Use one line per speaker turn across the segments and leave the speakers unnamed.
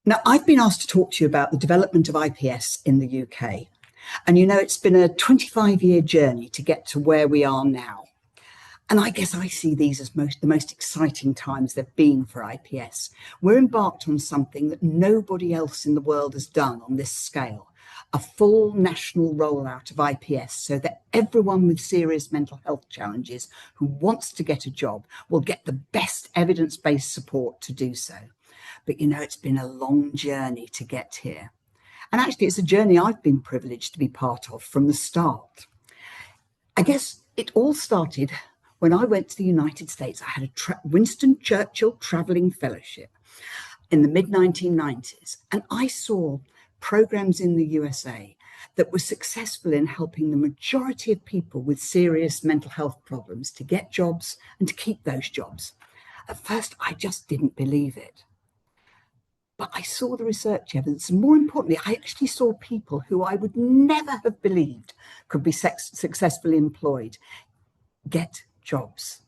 Now, I've been asked to talk to you about the development of IPS in the UK. And you know, it's been a 25-year journey to get to where we are now. And I guess I see these as the most exciting times they've been for IPS. We're embarked on something that nobody else in the world has done on this scale, a full national rollout of IPS so that everyone with serious mental health challenges who wants to get a job will get the best evidence-based support to do so. But you know, it's been a long journey to get here. And actually, it's a journey I've been privileged to be part of from the start. I guess it all started when I went to the United States. I had a Winston Churchill traveling fellowship in the mid-1990s, and I saw programs in the USA that were successful in helping the majority of people with serious mental health problems to get jobs and to keep those jobs. At first, I just didn't believe it. But I saw the research evidence, and more importantly, I actually saw people who I would never have believed could be successfully employed get jobs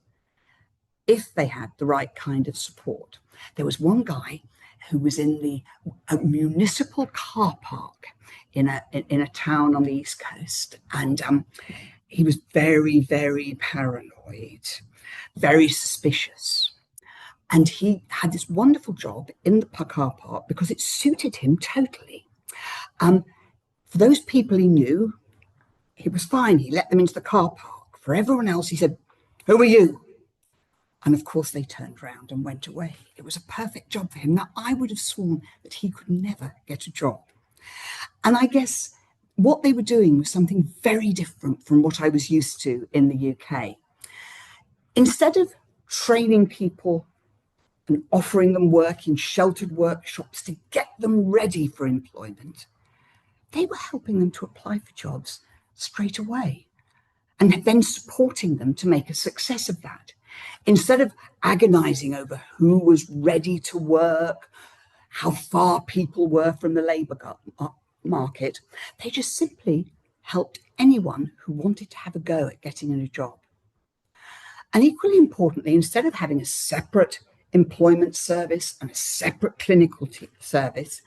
if they had the right kind of support. There was one guy who was in a municipal car park in a town on the East Coast, and he was very, very paranoid, very suspicious. And he had this wonderful job in the car park because it suited him totally. For those people he knew, he was fine. He let them into the car park. For everyone else, he said, "Who are you?" And of course, they turned around and went away. It was a perfect job for him. Now, I would have sworn that he could never get a job. And I guess what they were doing was something very different from what I was used to in the UK. Instead of training people and offering them work in sheltered workshops to get them ready for employment, they were helping them to apply for jobs straight away and then supporting them to make a success of that. Instead of agonizing over who was ready to work, how far people were from the labour market, they just simply helped anyone who wanted to have a go at getting a job. And equally importantly, instead of having a separate employment service and a separate clinical service,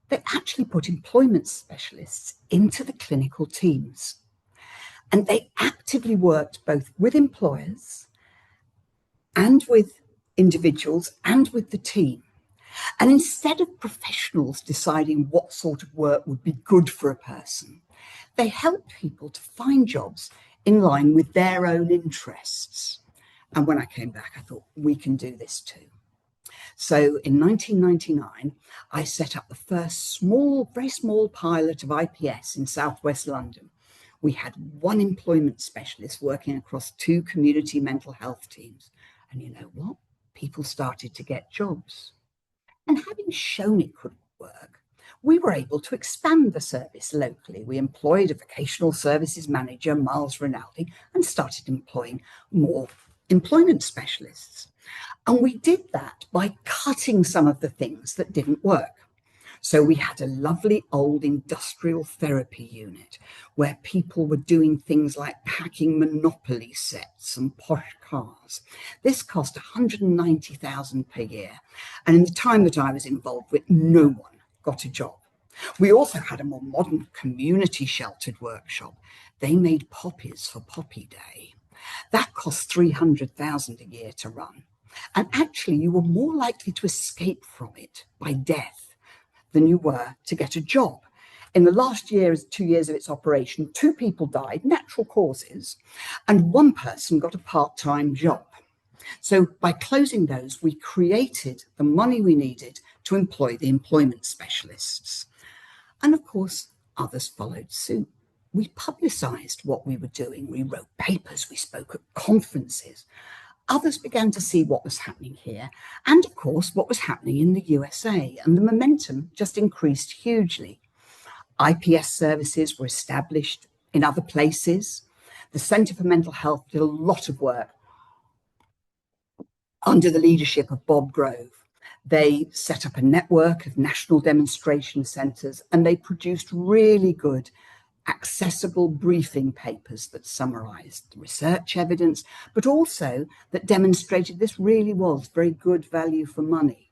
they actually put employment specialists into the clinical teams. And they actively worked both with employers and with individuals and with the team. And instead of professionals deciding what sort of work would be good for a person, they helped people to find jobs in line with their own interests. And when I came back, I thought, we can do this too. So in 1999, I set up the first very small pilot of IPS in southwest London. We had one employment specialist working across 2 community mental health teams. And you know what? People started to get jobs. And having shown it could work, we were able to expand the service locally. We employed a vocational services manager, Miles Rinaldi, and started employing more employment specialists. And we did that by cutting some of the things that didn't work. So we had a lovely old industrial therapy unit where people were doing things like packing Monopoly sets and posh cars. This cost $190,000 per year. And in the time that I was involved with, no one got a job. We also had a more modern community sheltered workshop. They made poppies for Poppy Day. That cost $300,000 a year to run. And actually, you were more likely to escape from it by death than you were to get a job. In the last 2 years of its operation, 2 people died, natural causes, and 1 person got a part-time job. So by closing those, we created the money we needed to employ the employment specialists. And of course, others followed suit. We publicised what we were doing. We wrote papers, we spoke at conferences. Others began to see what was happening here and, of course, what was happening in the USA, and the momentum just increased hugely. IPS services were established in other places. The Centre for Mental Health did a lot of work under the leadership of Bob Grove. They set up a network of national demonstration centres, and they produced really good accessible briefing papers that summarised the research evidence, but also that demonstrated this really was very good value for money.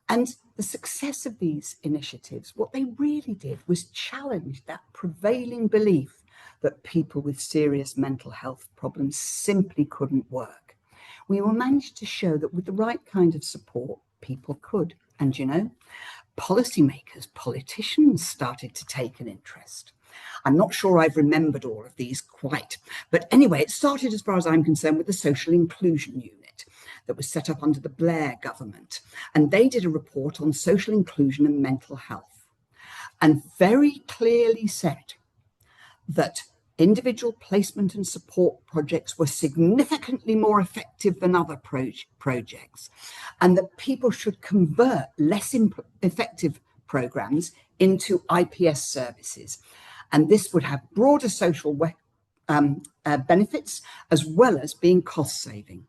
And the success of these initiatives, what they really did was challenge that prevailing belief that people with serious mental health problems simply couldn't work. We were managed to show that with the right kind of support, people could. And you know, policymakers, politicians started to take an interest. I'm not sure I've remembered all of these quite, but anyway, it started, as far as I'm concerned, with the Social Inclusion Unit that was set up under the Blair government. And they did a report on social inclusion and mental health, and very clearly said that individual placement and support projects were significantly more effective than other projects, and that people should convert less effective programs into IPS services. And this would have broader social benefits as well as being cost saving.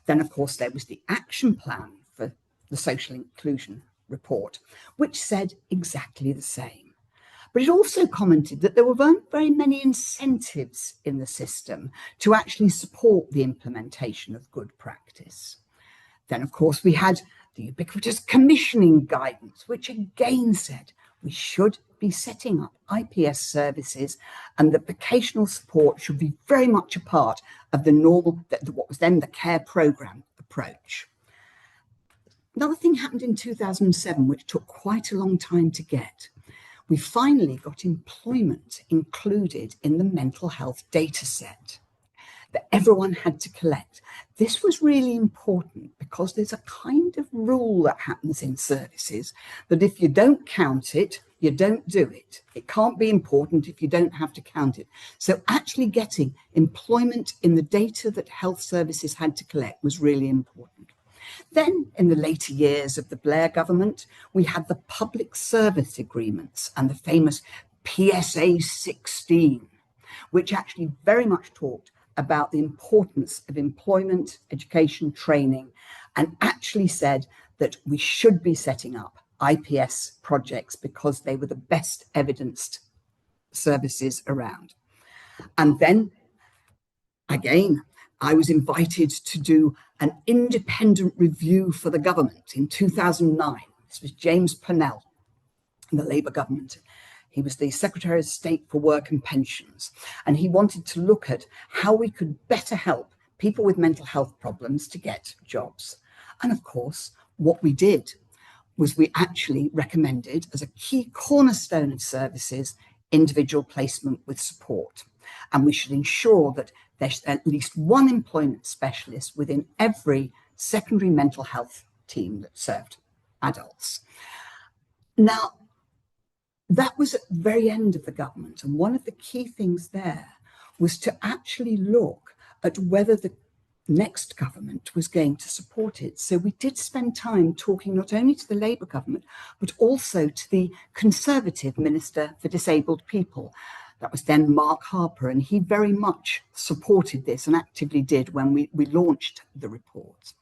Then, of course, there was the action plan for the social inclusion report, which said exactly the same. But it also commented that there weren't very many incentives in the system to actually support the implementation of good practice. Then, of course, we had the ubiquitous commissioning guidance, which again said we should be setting up IPS services and that vocational support should be very much a part of the normal, what was then the care programme approach. Another thing happened in 2007, which took quite a long time to get. We finally got employment included in the mental health data set that everyone had to collect. This was really important because there's a kind of rule that happens in services that if you don't count it, you don't do it. It can't be important if you don't have to count it. So actually getting employment in the data that health services had to collect was really important. Then, in the later years of the Blair government, we had the public service agreements and the famous PSA 16, which actually very much talked about the importance of employment, education, training, and actually said that we should be setting up IPS projects because they were the best evidenced services around. And then, again, I was invited to do an independent review for the government in 2009. This was James Purnell in the Labour government. He was the Secretary of State for Work and Pensions, and he wanted to look at how we could better help people with mental health problems to get jobs. And of course, what we did was we actually recommended as a key cornerstone of services, individual placement with support. And we should ensure that there's at least one employment specialist within every secondary mental health team that served adults. Now, that was at the very end of the government. And one of the key things there was to actually look at whether the next government was going to support it. So we did spend time talking not only to the Labour government, but also to the Conservative Minister for Disabled People. That was then Mark Harper, and he very much supported this and actively did when we launched the report.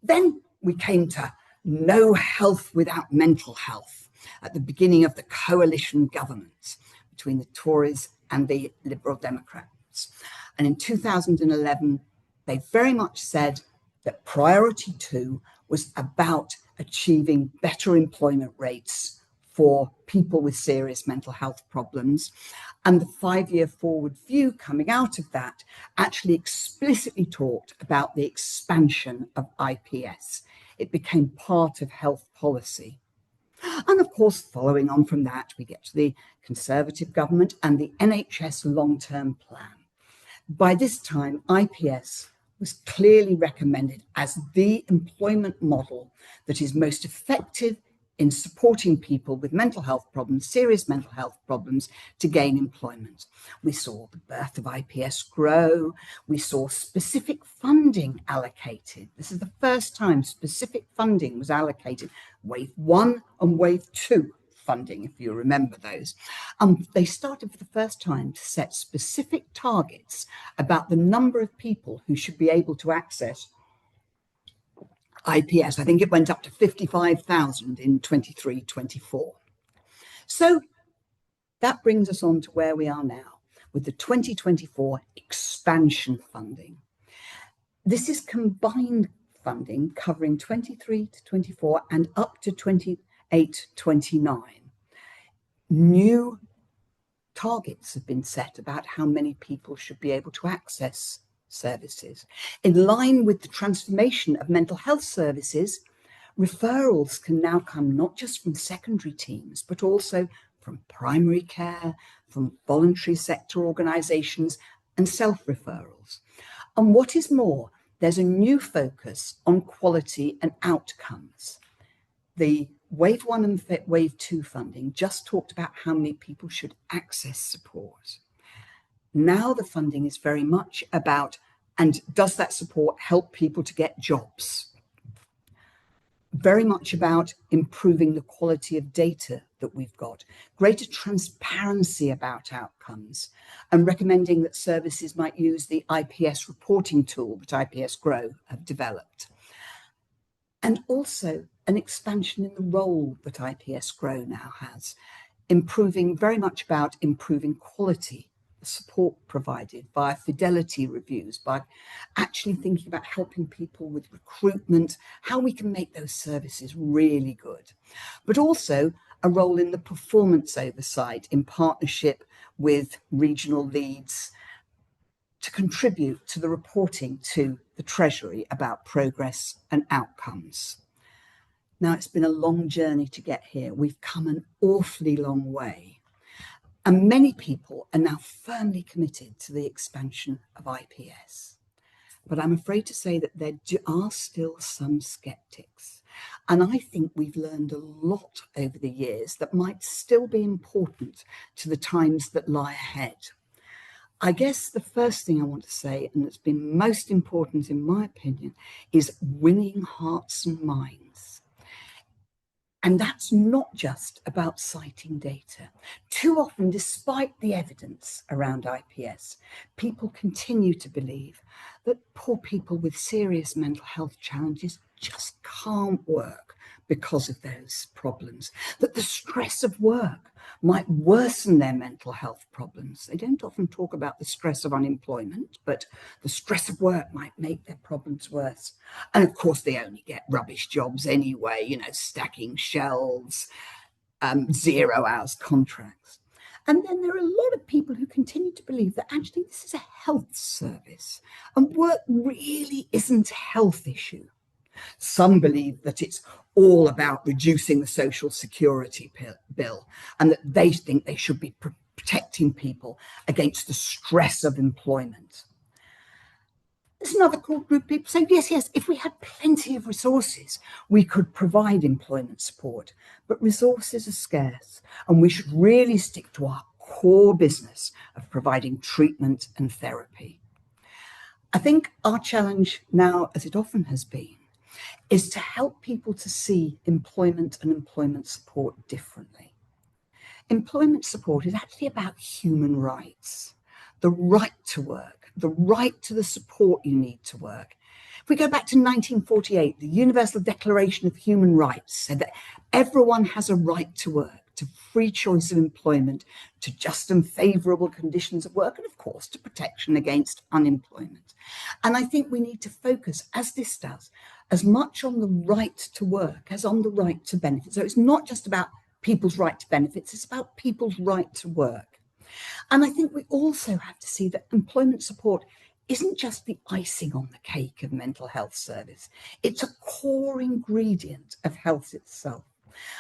Then we came to No Health Without Mental Health at the beginning of the coalition government between the Tories and the Liberal Democrats. And in 2011, they very much said that priority 2 was about achieving better employment rates for people with serious mental health problems. And the 5-year forward view coming out of that actually explicitly talked about the expansion of IPS. It became part of health policy. And of course, following on from that, we get to the Conservative government and the NHS long-term plan. By this time, IPS was clearly recommended as the employment model that is most effective in supporting people with mental health problems, serious mental health problems, to gain employment. We saw the birth of IPS Grow. We saw specific funding allocated. This is the first time specific funding was allocated. Wave 1 and Wave 2 funding, if you remember those. They started for the first time to set specific targets about the number of people who should be able to access IPS. I think it went up to 55,000 in 23-24. So that brings us on to where we are now with the 2024 expansion funding. This is combined funding covering 23 to 24 and up to 28-29. New targets have been set about how many people should be able to access services. In line with the transformation of mental health services, referrals can now come not just from secondary teams, but also from primary care, from voluntary sector organisations, and self-referrals. And what is more, there's a new focus on quality and outcomes. The Wave 1 and Wave 2 funding just talked about how many people should access support. Now the funding is very much about, and does that support help people to get jobs? Very much about improving the quality of data that we've got, greater transparency about outcomes, and recommending that services might use the IPS reporting tool that IPS Grow have developed. And also an expansion in the role that IPS Grow now has, very much about improving quality, the support provided via fidelity reviews, by actually thinking about helping people with recruitment, how we can make those services really good. But also a role in the performance oversight in partnership with regional leads to contribute to the reporting to the Treasury about progress and outcomes. Now, it's been a long journey to get here. We've come an awfully long way. And many people are now firmly committed to the expansion of IPS. But I'm afraid to say that there are still some skeptics. And I think we've learned a lot over the years that might still be important to the times that lie ahead. I guess the first thing I want to say, and that's been most important in my opinion, is winning hearts and minds. And that's not just about citing data. Too often, despite the evidence around IPS, people continue to believe that poor people with serious mental health challenges just can't work because of those problems, that the stress of work might worsen their mental health problems. They don't often talk about the stress of unemployment, but the stress of work might make their problems worse. And of course, they only get rubbish jobs anyway, stacking shelves, 0 hours contracts. And then there are a lot of people who continue to believe that actually this is a health service and work really isn't a health issue. Some believe that it's all about reducing the social security bill and that they think they should be protecting people against the stress of employment. There's another group of people saying, yes, if we had plenty of resources, we could provide employment support, but resources are scarce and we should really stick to our core business of providing treatment and therapy. I think our challenge now, as it often has been, is to help people to see employment and employment support differently. Employment support is actually about human rights, the right to work, the right to the support you need to work. If we go back to 1948, the Universal Declaration of Human Rights said that everyone has a right to work, to free choice of employment, to just and favourable conditions of work, and of course to protection against unemployment. And I think we need to focus, as this does, as much on the right to work as on the right to benefit. So it's not just about people's right to benefits, it's about people's right to work. And I think we also have to see that employment support isn't just the icing on the cake of mental health service. It's a core ingredient of health itself.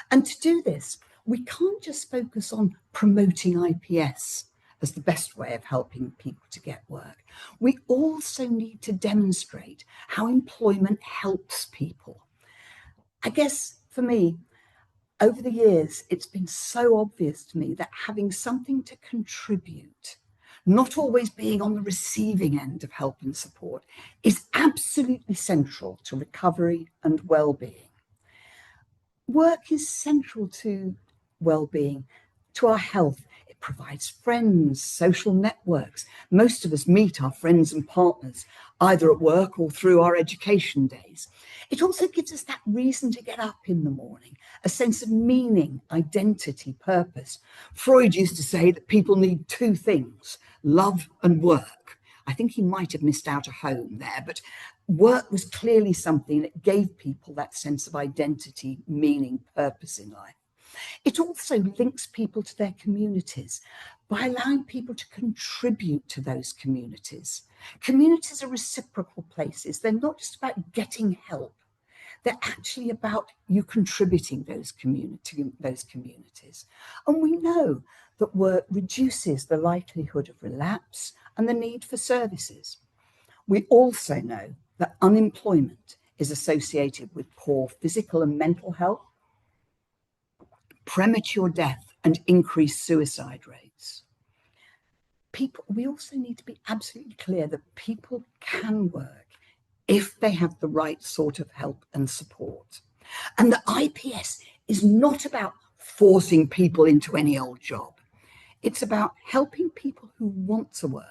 And to do this, we can't just focus on promoting IPS as the best way of helping people to get work. We also need to demonstrate how employment helps people. I guess for me, over the years, it's been so obvious to me that having something to contribute, not always being on the receiving end of help and support, is absolutely central to recovery and well-being. Work is central to well-being, to our health. It provides friends, social networks. Most of us meet our friends and partners, either at work or through our education days. It also gives us that reason to get up in the morning, a sense of meaning, identity, purpose. Freud used to say that people need 2 things, love and work. I think he might have missed out a home there, but Work was clearly something that gave people that sense of identity, meaning, purpose in life. It also links people to their communities by allowing people to contribute to those communities. Communities are reciprocal places. They're not just about getting help. They're actually about you contributing those communities. And we know that work reduces the likelihood of relapse and the need for services. We also know that unemployment is associated with poor physical and mental health, premature death, and increased suicide rates. We also need to be absolutely clear that people can work if they have the right sort of help and support. And the IPS is not about forcing people into any old job. It's about helping people who want to work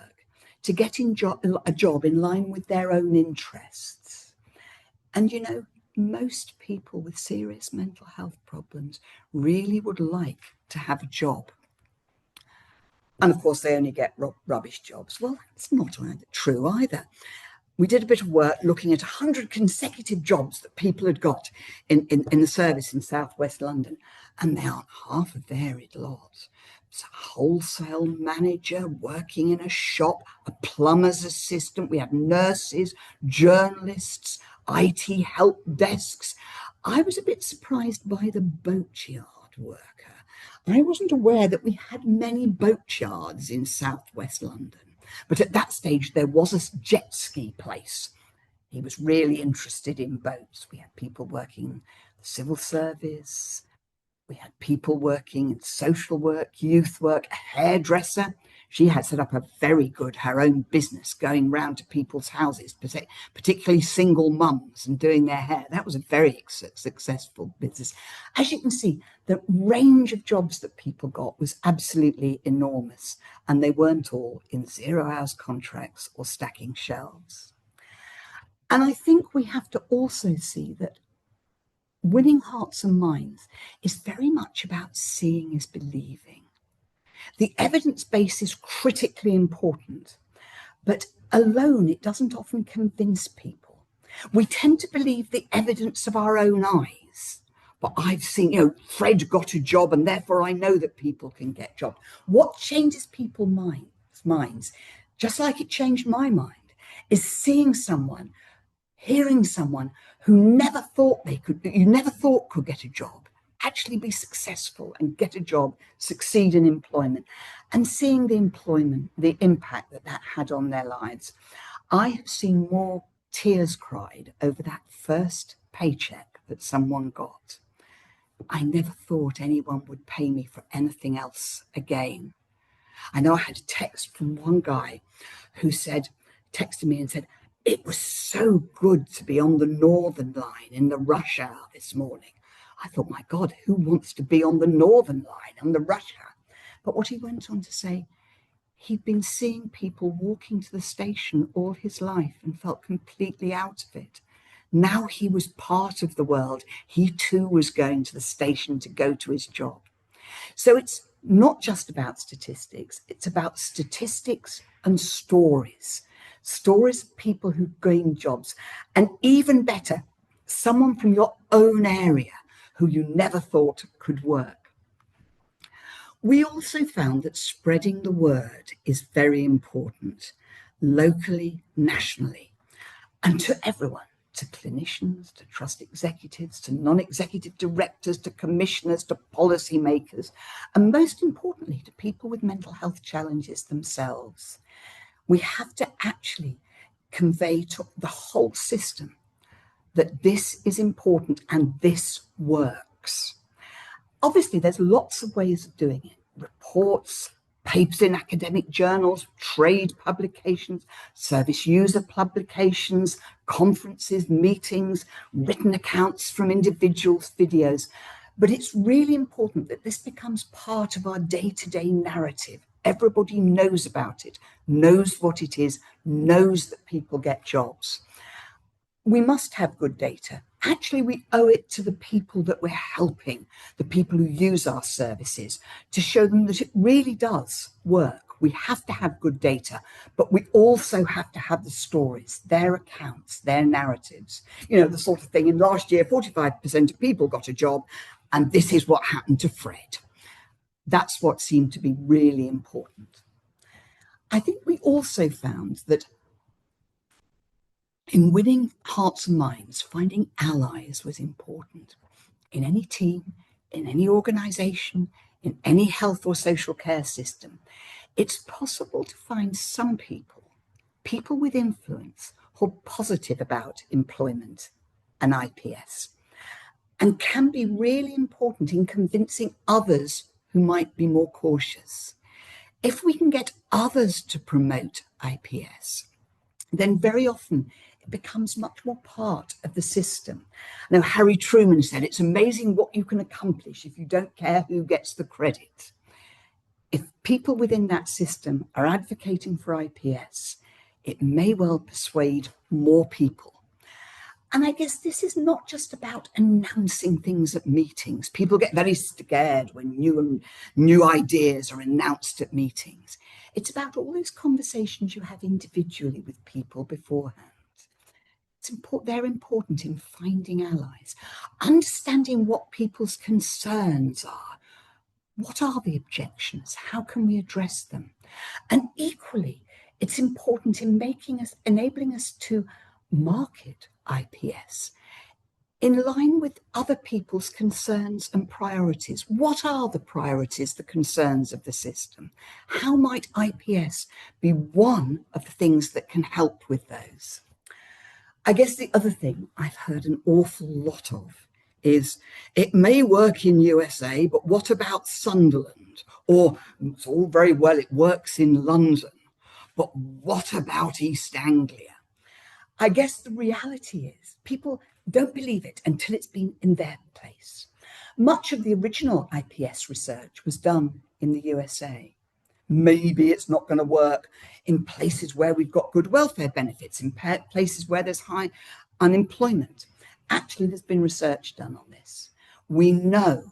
to get a job in line with their own interests. And most people with serious mental health problems really would like to have a job. And of course, they only get rubbish jobs. Well, that's not true either. We did a bit of work looking at 100 consecutive jobs that people had got in the service in southwest London, and they aren't half a varied lot. It's a wholesale manager working in a shop, a plumber's assistant. We had nurses, journalists, IT help desks. I was a bit surprised by the boatyard worker. I wasn't aware that we had many boatyards in southwest London. But at that stage, there was a jet ski place. He was really interested in boats. We had people working in the civil service. We had people working in social work, youth work, a hairdresser. She had set up her own business, going round to people's houses, particularly single mums, and doing their hair. That was a very successful business. As you can see, the range of jobs that people got was absolutely enormous, and they weren't all in 0-hours contracts or stacking shelves. And I think we have to also see that winning hearts and minds is very much about seeing is believing. The evidence base is critically important, but alone it doesn't often convince people. We tend to believe the evidence of our own eyes. But I've seen, Fred got a job and therefore I know that people can get jobs. What changes people's minds, just like it changed my mind, is seeing someone, hearing someone who you never thought could get a job, actually be successful and get a job, succeed in employment, and seeing the impact that had on their lives. I have seen more tears cried over that first paycheck that someone got. I never thought anyone would pay me for anything else again. I know I had a text from one guy who texted me and said, "It was so good to be on the Northern Line in the rush hour this morning." I thought, my God, who wants to be on the Northern Line on the rush hour? But what he went on to say, he'd been seeing people walking to the station all his life and felt completely out of it. Now he was part of the world. He too was going to the station to go to his job. So it's not just about statistics. It's about statistics and stories. Stories of people who gained jobs. And even better, someone from your own area who you never thought could work. We also found that spreading the word is very important, locally, nationally, and to everyone, to clinicians, to trust executives, to non-executive directors, to commissioners, to policymakers, and most importantly, to people with mental health challenges themselves. We have to actually convey to the whole system that this is important and this works. Obviously, there's lots of ways of doing it. Reports, papers in academic journals, trade publications, service user publications, conferences, meetings, written accounts from individuals, videos. But it's really important that this becomes part of our day-to-day narrative. Everybody knows about it, knows what it is, knows that people get jobs. We must have good data. Actually, we owe it to the people that we're helping, the people who use our services, to show them that it really does work. We have to have good data, but we also have to have the stories, their accounts, their narratives. You know, the sort of thing in last year, 45% of people got a job, and this is what happened to Fred. That's what seemed to be really important. I think we also found that in winning hearts and minds, finding allies was important. In any team, in any organisation, in any health or social care system, it's possible to find some people, people with influence, who are positive about employment and IPS, and can be really important in convincing others who might be more cautious. If we can get others to promote IPS, then very often it becomes much more part of the system. Now, Harry Truman said, it's amazing what you can accomplish if you don't care who gets the credit. If people within that system are advocating for IPS, it may well persuade more people. And I guess this is not just about announcing things at meetings. People get very scared when new ideas are announced at meetings. It's about all those conversations you have individually with people beforehand. They're important in finding allies, understanding what people's concerns are. What are the objections? How can we address them? And equally, it's important in enabling us to market IPS in line with other people's concerns and priorities. What are the priorities, the concerns of the system? How might IPS be one of the things that can help with those? I guess the other thing I've heard an awful lot of is, it may work in USA, but what about Sunderland? Or it's all very well, it works in London, but what about East Anglia? I guess the reality is people don't believe it until it's been in their place. Much of the original IPS research was done in the USA. Maybe it's not going to work in places where we've got good welfare benefits, in places where there's high unemployment. Actually, there's been research done on this. We know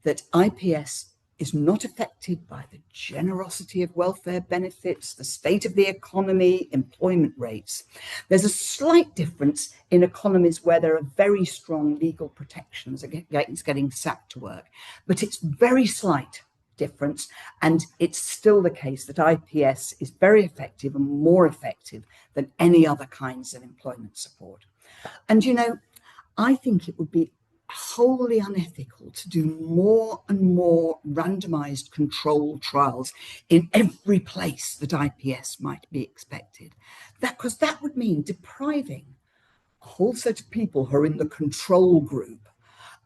that IPS is not affected by the generosity of welfare benefits, the state of the economy, employment rates. There's a slight difference in economies where there are very strong legal protections against getting sacked to work, but it's very slight difference, and it's still the case that IPS is very effective and more effective than any other kinds of employment support. And you know, I think it would be wholly unethical to do more and more randomized controlled trials in every place that IPS might be expected. Because that would mean depriving a whole set of people who are in the control group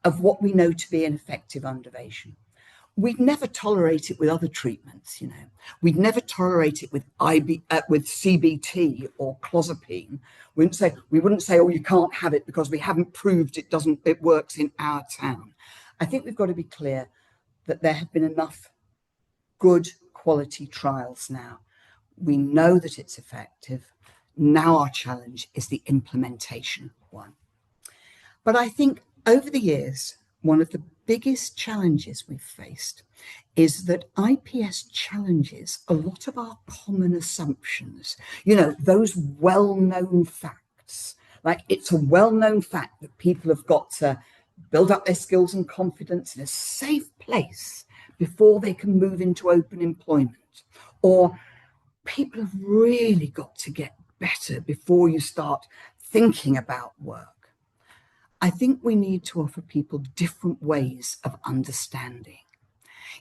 of what we know to be an effective intervention. We'd never tolerate it with other treatments, you know. We'd never tolerate it with CBT or clozapine. We wouldn't say, oh, you can't have it because we haven't proved it works in our town. I think we've got to be clear that there have been enough good quality trials now. We know that it's effective. Now our challenge is the implementation one. But I think over the years, one of the biggest challenges we've faced is that IPS challenges a lot of our common assumptions. You know, those well-known facts. Like, it's a well-known fact that people have got to build up their skills and confidence in a safe place before they can move into open employment. Or people have really got to get better before you start thinking about work. I think we need to offer people different ways of understanding.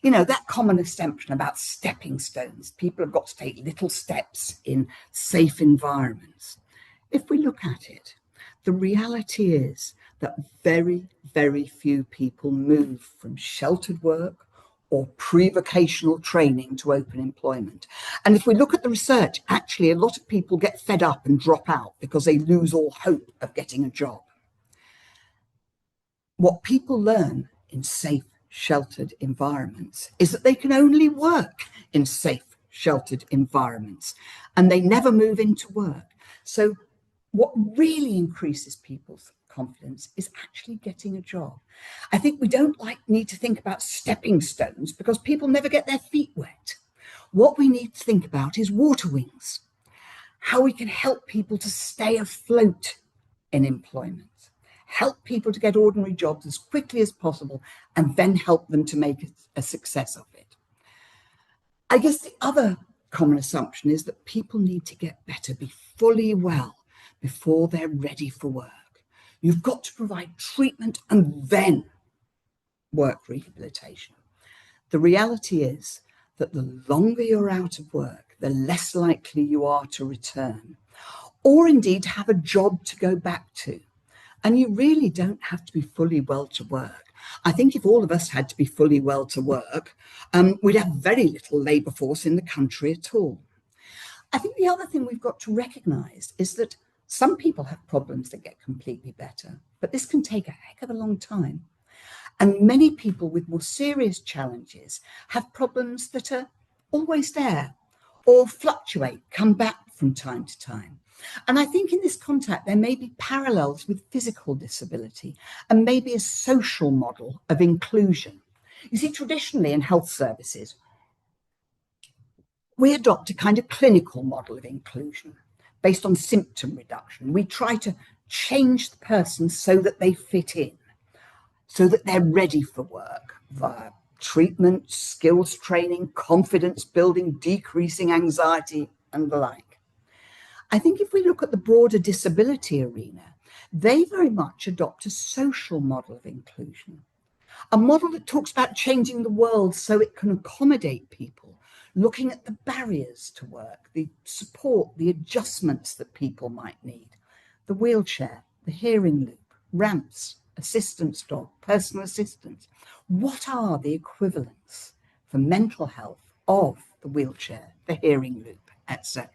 You know, that common assumption about stepping stones. People have got to take little steps in safe environments. If we look at it, the reality is that very, very few people move from sheltered work or pre-vocational training to open employment. And if we look at the research, actually a lot of people get fed up and drop out because they lose all hope of getting a job. What people learn in safe, sheltered environments is that they can only work in safe, sheltered environments, and they never move into work. So what really increases people's confidence is actually getting a job. I think we don't need to think about stepping stones because people never get their feet wet. What we need to think about is water wings, how we can help people to stay afloat in employment, help people to get ordinary jobs as quickly as possible, and then help them to make a success of it. I guess the other common assumption is that people need to get better, be fully well before they're ready for work. You've got to provide treatment and then work rehabilitation. The reality is that the longer you're out of work, the less likely you are to return, or indeed have a job to go back to. And you really don't have to be fully well to work. I think if all of us had to be fully well to work, we'd have very little labour force in the country at all. I think the other thing we've got to recognise is that some people have problems that get completely better, but this can take a heck of a long time. And many people with more serious challenges have problems that are always there or fluctuate, come back from time to time. And I think in this context, there may be parallels with physical disability and maybe a social model of inclusion. You see, traditionally in health services, we adopt a kind of clinical model of inclusion based on symptom reduction. We try to change the person so that they fit in, so that they're ready for work via treatment, skills training, confidence building, decreasing anxiety, and the like. I think if we look at the broader disability arena, they very much adopt a social model of inclusion, a model that talks about changing the world so it can accommodate people, looking at the barriers to work, the support, the adjustments that people might need, the wheelchair, the hearing loop, ramps, assistance dog, personal assistants. What are the equivalents for mental health of the wheelchair, the hearing loop, etc.?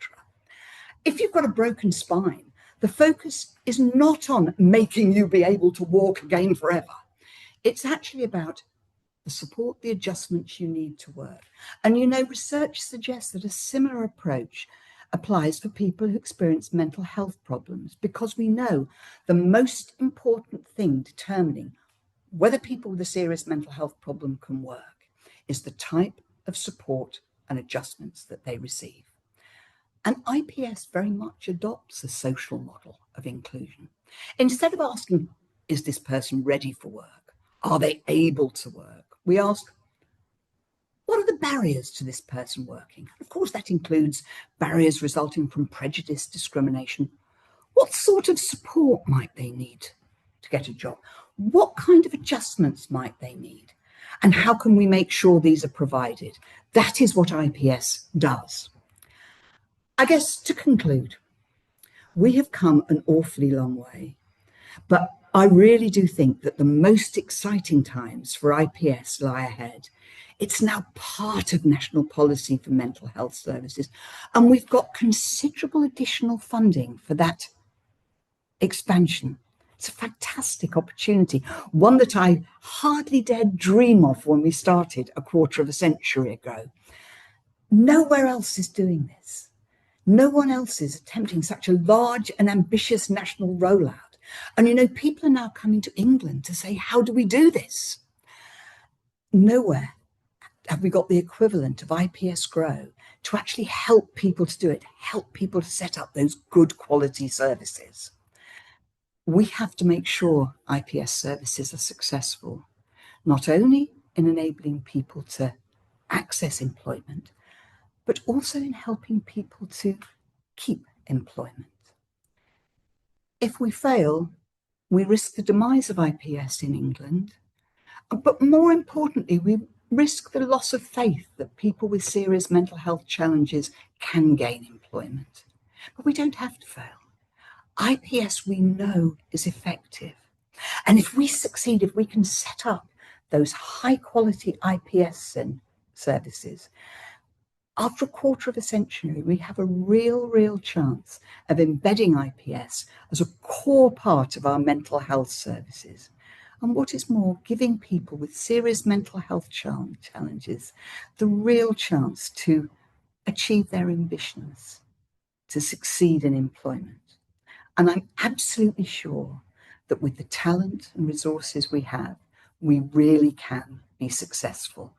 If you've got a broken spine, the focus is not on making you be able to walk again forever. It's actually about the support, the adjustments you need to work. And research suggests that a similar approach applies for people who experience mental health problems, because we know the most important thing determining whether people with a serious mental health problem can work is the type of support and adjustments that they receive. And IPS very much adopts a social model of inclusion. Instead of asking, is this person ready for work? Are they able to work? We ask, what are the barriers to this person working? Of course, that includes barriers resulting from prejudice, discrimination. What sort of support might they need to get a job? What kind of adjustments might they need? And how can we make sure these are provided? That is what IPS does. I guess to conclude, we have come an awfully long way, but I really do think that the most exciting times for IPS lie ahead. It's now part of national policy for mental health services, and we've got considerable additional funding for that expansion. It's a fantastic opportunity, one that I hardly dared dream of when we started a quarter of a century ago. Nowhere else is doing this. No one else is attempting such a large and ambitious national rollout. And people are now coming to England to say, how do we do this? Nowhere have we got the equivalent of IPS Grow to actually help people to do it, help people to set up those good quality services. We have to make sure IPS services are successful, not only in enabling people to access employment, but also in helping people to keep employment. If we fail, we risk the demise of IPS in England, but more importantly, we risk the loss of faith that people with serious mental health challenges can gain employment. But we don't have to fail. IPS, we know, is effective. And if we succeed, if we can set up those high quality IPS services, after a quarter of a century, we have a real chance of embedding IPS as a core part of our mental health services. And what is more, giving people with serious mental health challenges the real chance to achieve their ambitions, to succeed in employment. And I'm absolutely sure that with the talent and resources we have, we really can be successful.